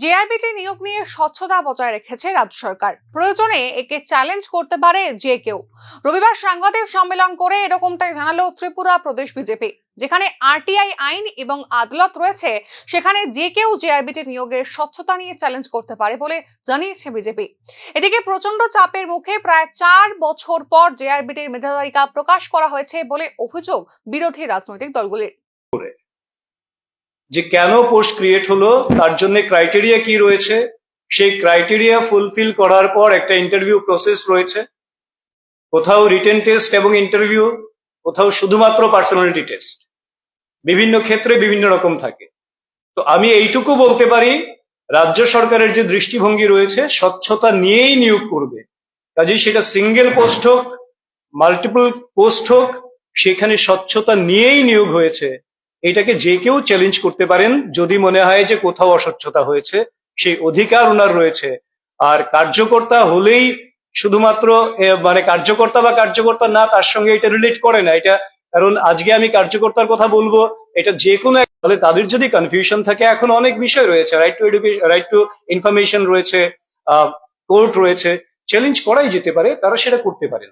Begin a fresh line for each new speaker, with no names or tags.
JRBT নিয়োগ নিয়ে স্বচ্ছতা বজায় রেখেছে রাজ্য সরকার। প্রয়োজনে একে চ্যালেঞ্জ করতে পারে যে কেউ। রবিবার সাংবাদিক সম্মেলন করে এরকমটাই জানালো ত্রিপুরা প্রদেশ বিজেপি। যেখানে আরটিআই আইন এবং আদালত রয়েছে, সেখানে যে কেউ জেআরবিটি নিয়োগের স্বচ্ছতা নিয়ে চ্যালেঞ্জ করতে পারে বলে জানিয়েছে বিজেপি। এদিকে প্রচন্ড চাপের মুখে প্রায় 4 বছর পর জেআরবিটির মেধা তালিকা প্রকাশ করা হয়েছে বলে অভিযোগ বিরোধী রাজনৈতিক দলগুলির।
যে কেন পোস্ট ক্রিয়েট হলো, তার জন্য ক্রাইটেরিয়া কি রয়েছে, সেই ক্রাইটেরিয়া ফুলফিল করার পর একটা ইন্টারভিউ প্রসেস রয়েছে। কোথাও রিটেন টেস্ট এবং ইন্টারভিউ, কোথাও শুধুমাত্র পার্সোনালিটি টেস্ট, বিভিন্ন ক্ষেত্রে বিভিন্ন রকম থাকে। তো আমি এইটুকু বলতে পারি, রাজ্য সরকারের যে দৃষ্টিভঙ্গি রয়েছে স্বচ্ছতা নিয়েই নিয়োগ করবে। কাজেই সেটা সিঙ্গেল পোস্ট হোক, মাল্টিপল পোস্ট হোক, সেখানে স্বচ্ছতা নিয়েই নিয়োগ হয়েছে। এটাকে যে কেউ চ্যালেঞ্জ করতে পারেন যদি মনে হয় যে কোথাও অস্বচ্ছতা হয়েছে, সেই অধিকার ওনার রয়েছে। আর কার্যকর্তা হলেই শুধুমাত্র মানে কার্যকর্তা বা কার্যকর্তা না, তার সঙ্গে এটা রিলেট করে না। এটা কারণ আজকে আমি কার্যকর্তার কথা বলবো, এটা যে কোনো, তাহলে তাদের যদি কনফিউশন থাকে, এখন অনেক বিষয় রয়েছে, right two education, right two information রয়েছে, কোর্ট রয়েছে, চ্যালেঞ্জ করাই যেতে পারে, তারা সেটা করতে পারেন।